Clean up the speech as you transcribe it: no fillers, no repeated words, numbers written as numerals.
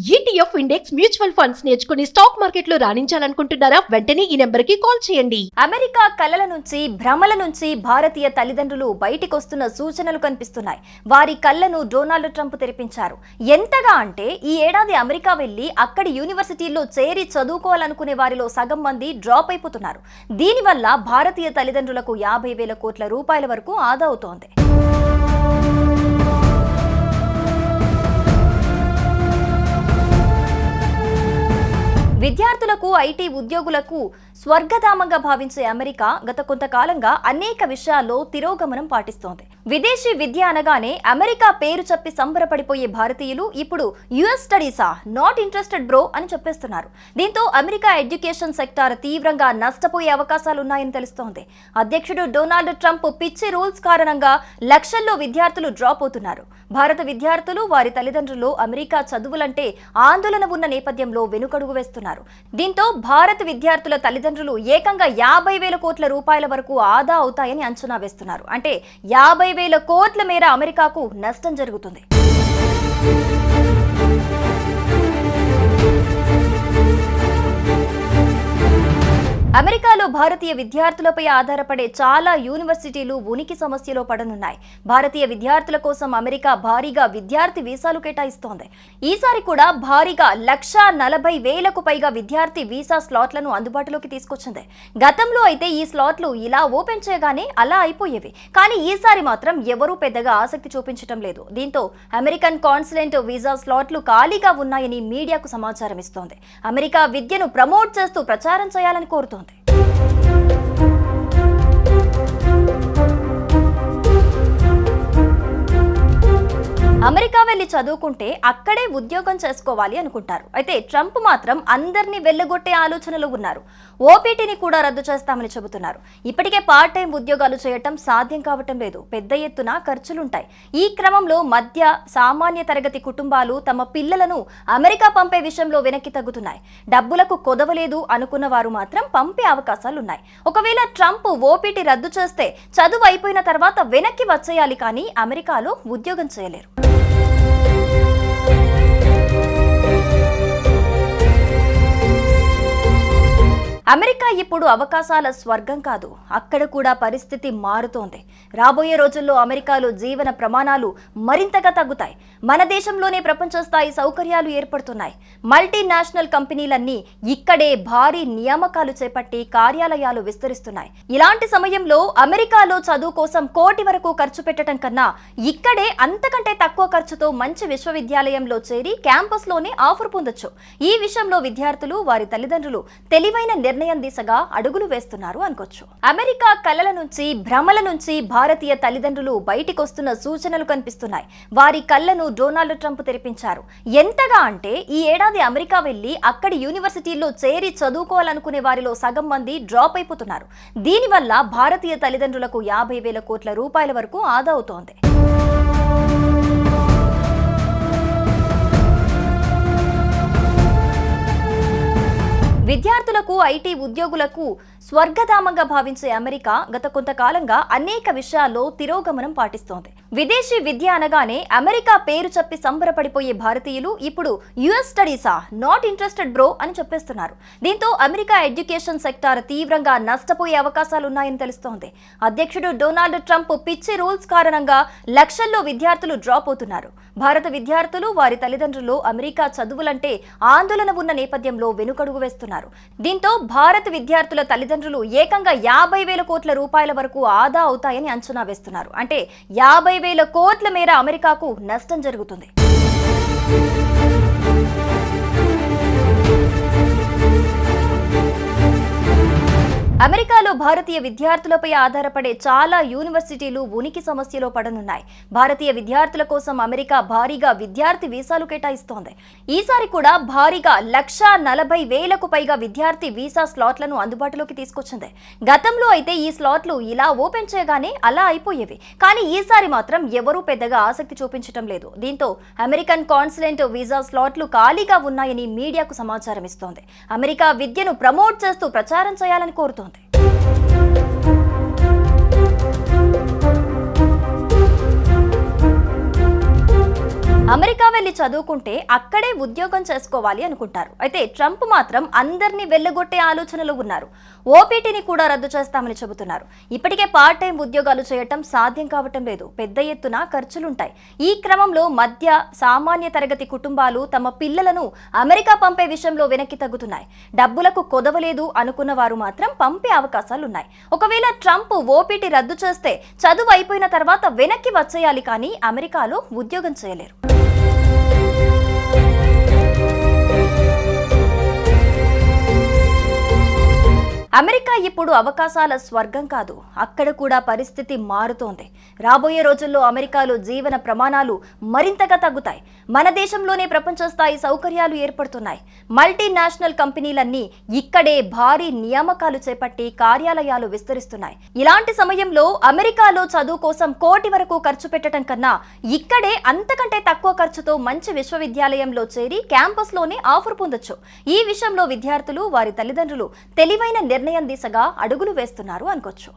ETF index mutual funds నేర్చుకుని stock market లో రాణించాలనుకుంటున్నారా? వెంటనే ఈ నెంబర్ కి కాల్ చేయండి. అమెరికా కలల నుంచి భ్రమల నుంచి భారతీయ తల్లిదండ్రులు బయటికొస్తున్న సూచనలు కనిపిస్తున్నాయి. వారి కళ్ళను డొనాల్డ్ ట్రంప్ తెరిపించారు. ఎంతగా అంటే ఈ ఏడాది అమెరికా వెళ్లి అక్కడి యూనివర్సిటీల్లో చేరి చదువుకోవాలనుకునే వారిలో సగం మంది డ్రాప్ అయిపోతున్నారు. దీనివల్ల భారతీయ తల్లిదండ్రులకు 50,000 కోట్ల రూపాయల వరకు ఆదా అవుతోంది. విద్యార్థులకు ఐటీ ఉద్యోగులకు స్వర్గధామంగా భావించే అమెరికా గత కొంతకాలంగా అనేక విషయాల్లో తిరోగమనం పాటిస్తోంది. విదేశీ విద్య అనగానే అమెరికా పేరు చెప్పి సంబరపడిపోయే భారతీయులు ఇప్పుడు యుఎస్ స్టడీసా, నాట్ ఇంట్రెస్టెడ్ బ్రో అని చెప్పేస్తున్నారు. దీంతో అమెరికా ఎడ్యుకేషన్ సెక్టార్ తీవ్రంగా నష్టపోయే అవకాశాలున్నాయని తెలుస్తోంది. అధ్యక్షుడు డొనాల్డ్ ట్రంప్ పిచ్చి రూల్స్ కారణంగా లక్షల్లో విద్యార్థులు డ్రాప్ అవుతున్నారు. భారత విద్యార్థులు, వారి తల్లిదండ్రులు అమెరికా చదువులంటే ఆందోళన ఉన్న నేపథ్యంలో వెనుకడుగు వేస్తున్నారు. దీంతో భారత విద్యార్థుల తల్లిదండ్రులు ఏకంగా 50,000 కోట్ల రూపాయల వరకు ఆదా అవుతాయని అంచనా వేస్తున్నారు. అంటే 50,000 కోట్ల మేర అమెరికాకు నష్టం జరుగుతుంది. అమెరికాలో భారతీయ విద్యార్థులపై ఆధారపడే చాలా యూనివర్సిటీలు ఉనికి సమస్యలో పడనున్నాయి. భారతీయ విద్యార్థుల కోసం అమెరికా భారీగా విద్యార్థి వీసాలు కేటాయిస్తోంది. ఈసారి కూడా భారీగా 140,000కు పైగా విద్యార్థి వీసా స్లాట్లను అందుబాటులోకి తీసుకొచ్చింది. గతంలో అయితే ఈ స్లాట్లు ఇలా ఓపెన్ చేయగానే అలా అయిపోయేవి. కానీ ఈసారి మాత్రం ఎవరూ పెద్దగా ఆసక్తి చూపించడం లేదు. దీంతో అమెరికన్ కాన్సులేట్ వీసా స్లాట్లు ఖాళీగా ఉన్నాయని మీడియాకు సమాచారం ఇస్తోంది. అమెరికా విద్యను ప్రమోట్ చేస్తూ ప్రచారం చేయాలని కోరుతోంది. అమెరికా వెళ్లి చదువుకుంటే అక్కడే ఉద్యోగం చేసుకోవాలి అనుకుంటారు. అయితే ట్రంప్ మాత్రం అందరినీ వెళ్లగొట్టే ఆలోచనలో ఉన్నారు. ఓపీటీని కూడా రద్దు చేస్తామని చెబుతున్నారు. ఇప్పటికే పార్ట్ టైం ఉద్యోగాలు చేయటం సాధ్యం కావటం లేదు. పెద్ద ఎత్తున ఖర్చులుంటాయి. ఈ క్రమంలో మధ్య సామాన్య తరగతి కుటుంబాలు తమ పిల్లలను అమెరికా పంపే విషయంలో వెనక్కి తగ్గుతున్నాయి. డబ్బులకు కొదవలేదు అనుకున్న వారు మాత్రం పంపే అవకాశాలున్నాయి. ఒకవేళ ట్రంప్ ఓపీటీ రద్దు చేస్తే చదువు అయిపోయిన తర్వాత వెనక్కి వచ్చేయాలి, కానీ అమెరికాలో ఉద్యోగం చేయలేరు. అమెరికా ఇప్పుడు అవకాశాల స్వర్గం కాదు. అక్కడ కూడా పరిస్థితి మారుతోంది. రాబోయే రోజుల్లో అమెరికాలో జీవన ప్రమాణాలు మరింతగా తగ్గుతాయి. మన దేశంలోనే ప్రపంచ స్థాయి సౌకర్యాలు ఏర్పడుతున్నాయి. మల్టీనేషనల్ కంపెనీలన్నీ ఇక్కడే భారీ నియామకాలు చేపట్టి కార్యాలయాలు విస్తరిస్తున్నాయి. ఇలాంటి సమయంలో అమెరికాలో చదువు కోసం కోటి వరకు ఖర్చు పెట్టడం కన్నా ఇక్కడే అంతకంటే తక్కువ ఖర్చుతో మంచి విశ్వవిద్యాలయంలో చేరి క్యాంపస్లోనే ఆఫర్ పొందొచ్చు. ఈ విషయంలో విద్యార్థులు, వారి తల్లిదండ్రులు తెలివైన నిర్ణయం దిశగా అడుగులు వేస్తున్నారు అనుకోవచ్చు. అమెరికా కలల నుంచి భ్రమల నుంచి భారతీయ తల్లిదండ్రులు బయటికొస్తున్న సూచనలు కనిపిస్తున్నాయి. వారి కళ్ళను డొనాల్డ్ ట్రంప్ తెరిపించారు. ఎంతగా అంటే ఈ ఏడాది అమెరికా వెళ్లి అక్కడి యూనివర్సిటీల్లో చేరి చదువుకోవాలనుకునే వారిలో సగం మంది డ్రాప్ అయిపోతున్నారు. దీనివల్ల భారతీయ తల్లిదండ్రులకు 50,000 కోట్ల రూపాయల వరకు ఆదా అవుతోంది. విద్యార్థులకు ఐటీ ఉద్యోగులకు స్వర్గధామంగా భావించే అమెరికా గత కొంతకాలంగా అనేక విషయాల్లో తిరోగమనం పాటిస్తోంది. విదేశీ విద్య అనగానే అమెరికా పేరు చెప్పి సంబరపడిపోయే భారతీయులు ఇప్పుడు యుఎస్ స్టడీసా, నాట్ ఇంట్రెస్టెడ్ బ్రో అని చెప్పేస్తున్నారు. దీంతో అమెరికా ఎడ్యుకేషన్ సెక్టార్ తీవ్రంగా నష్టపోయే అవకాశాలున్నాయని తెలుస్తోంది. అధ్యక్షుడు డొనాల్డ్ ట్రంప్ పిచ్చి రూల్స్ కారణంగా లక్షల్లో విద్యార్థులు డ్రాప్ అవుతున్నారు. భారత విద్యార్థులు, వారి తల్లిదండ్రులు అమెరికా చదువులంటే ఆందోళన ఉన్న నేపథ్యంలో వెనుకడుగు వేస్తున్నారు. దీంతో భారత విద్యార్థుల తల్లిదండ్రులు ఏకంగా 50,000 కోట్ల రూపాయల వరకు ఆదా అవుతాయని అంచనా వేస్తున్నారు. అంటే 50,000 కోట్ల మేర అమెరికాకు నష్టం జరుగుతుంది. అమెరికాలో భారతీయ విద్యార్థులపై ఆధారపడే చాలా యూనివర్సిటీలు ఉనికి సమస్యలో పడనున్నాయి. భారతీయ విద్యార్థుల కోసం అమెరికా భారీగా విద్యార్థి వీసాలు కేటాయిస్తోంది. ఈసారి కూడా భారీగా 140,000కు పైగా విద్యార్థి వీసా స్లాట్లను అందుబాటులోకి తీసుకొచ్చింది. గతంలో అయితే ఈ స్లాట్లు ఇలా ఓపెన్ చేయగానే అలా అయిపోయేవి. కానీ ఈసారి మాత్రం ఎవరూ పెద్దగా ఆసక్తి చూపించడం లేదు. దీంతో అమెరికన్ కాన్సులేట్ వీసా స్లాట్లు ఖాళీగా ఉన్నాయని మీడియాకు సమాచారం ఇస్తోంది. అమెరికా విద్యను ప్రమోట్ చేస్తూ ప్రచారం చేయాలని కోరుతోంది. అమెరికా వెళ్లి చదువుకుంటే అక్కడే ఉద్యోగం చేసుకోవాలి అనుకుంటారు. అయితే ట్రంప్ మాత్రం అందరినీ వెళ్లగొట్టే ఆలోచనలో ఉన్నారు. ఓపీటీని కూడా రద్దు చేస్తామని చెబుతున్నారు. ఇప్పటికే పార్ట్ టైం ఉద్యోగాలు చేయటం సాధ్యం కావటం లేదు. పెద్ద ఎత్తున ఖర్చులుంటాయి. ఈ క్రమంలో మధ్య సామాన్య తరగతి కుటుంబాలు తమ పిల్లలను అమెరికా పంపే విషయంలో వెనక్కి తగ్గుతున్నాయి. డబ్బులకు కొదవలేదు అనుకున్న వారు మాత్రం పంపే అవకాశాలున్నాయి. ఒకవేళ ట్రంప్ ఓపీటీ రద్దు చేస్తే చదువు అయిపోయిన తర్వాత వెనక్కి వచ్చేయాలి, కానీ అమెరికాలో ఉద్యోగం చేయలేరు. అమెరికా ఇప్పుడు అవకాశాల స్వర్గం కాదు, అక్కడ కూడా పరిస్థితి మారుతోంది. రాబోయే రోజుల్లో అమెరికాలో జీవన ప్రమాణాలు మరింతగా తగ్గుతాయి. మన దేశంలోనే ప్రపంచ స్థాయి సౌకర్యాలు ఏర్పడుతున్నాయి. మల్టీనేషనల్ కంపెనీలన్నీ ఇక్కడే భారీ నియామకాలు చేపట్టి కార్యాలయాలు విస్తరిస్తున్నాయి. ఇలాంటి సమయంలో అమెరికాలో చదువు కోసం కోటి వరకు ఖర్చు పెట్టడం కన్నా ఇక్కడే అంతకంటే తక్కువ ఖర్చుతో మంచి విశ్వవిద్యాలయంలో చేరి క్యాంపస్లోనే ఆఫర్ పొందొచ్చు. ఈ విషయంలో విద్యార్థులు, వారి తల్లిదండ్రులు తెలివైన నిర్ణయం దిశగా అడుగులు వేస్తున్నారు అనుకోవచ్చు.